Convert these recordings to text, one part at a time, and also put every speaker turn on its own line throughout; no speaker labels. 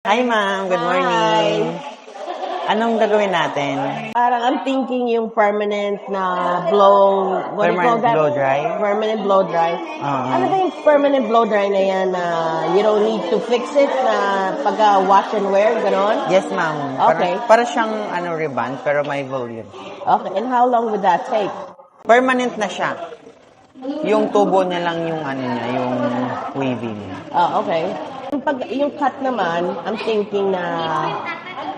Hi, ma'am. Good morning. Anong gagawin natin?
Parang I'm thinking yung permanent na blow, what do you call
Permanent
that?
blow dry?
Permanent blow dry. Ano ba yung permanent blow dry na yan na you don't need to fix it na pagka wash and wear, ganon?
Yes, ma'am.
Okay.
Para siyang ribbon, pero may volume.
Okay, and how long would that take?
Permanent na siya. Yung tubo niya lang yung yung weaving.
Okay. Yung cut naman, I'm thinking na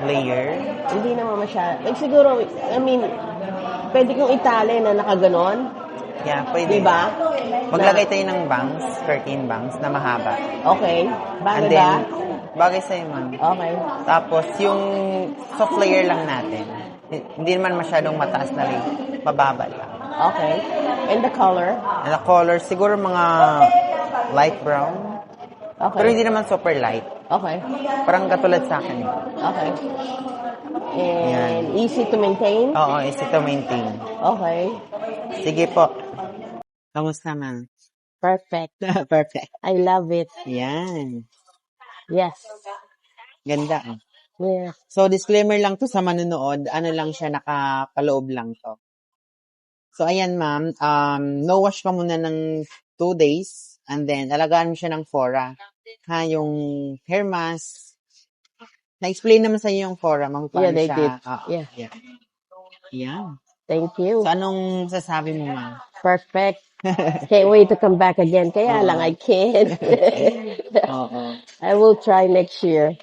Layer.
hindi naman masyado. Like siguro, I mean, pwede kong itali na nakaganon.
Yeah, pwede.
Diba?
Maglagay tayo ng bangs, curtain bangs, na mahaba.
Okay.
And
Bagay
then,
ba?
bagay sa'yo, ma'am.
Okay.
Tapos, yung soft layer lang natin. Hindi naman masyadong mataas na layer. Mababa lang.
Okay. And the color?
And the color, siguro mga light brown.
Okay.
Pero hindi naman super light.
Okay.
Parang katulad sa akin.
Okay. And easy to maintain?
Oo, easy to maintain.
Okay.
Sige po. Kamusta, ma'am?
Perfect.
Perfect.
I love it.
Yan.
Yes.
Ganda.
Yeah.
So, disclaimer lang to sa manonood. Ano lang siya, nakapaloob lang to. So, ayan, ma'am. No wash ka muna ng 2 days. And then, alagaan mo siya ng fora. Ha, yung hair mask. Na-explain naman sa iyo yung fora, ma'am.
Yeah, they
siya.
did. Yeah.
Yeah. Yeah.
Thank you.
So, anong sasabi mo, ma'am?
Perfect. Can't wait to come back again. Kaya lang, I can't.
Oo.
I will try next year.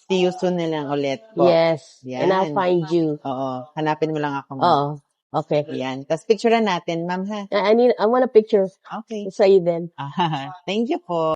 See you soon na lang ulit po.
Yes.
Yan.
And I'll find you.
Oo. Hanapin mo lang ako, ma'am.
Oh, okay.
Yan. Tapos picturean natin, ma'am, ha?
I want a picture.
Okay.
Sa you then.
Thank you po.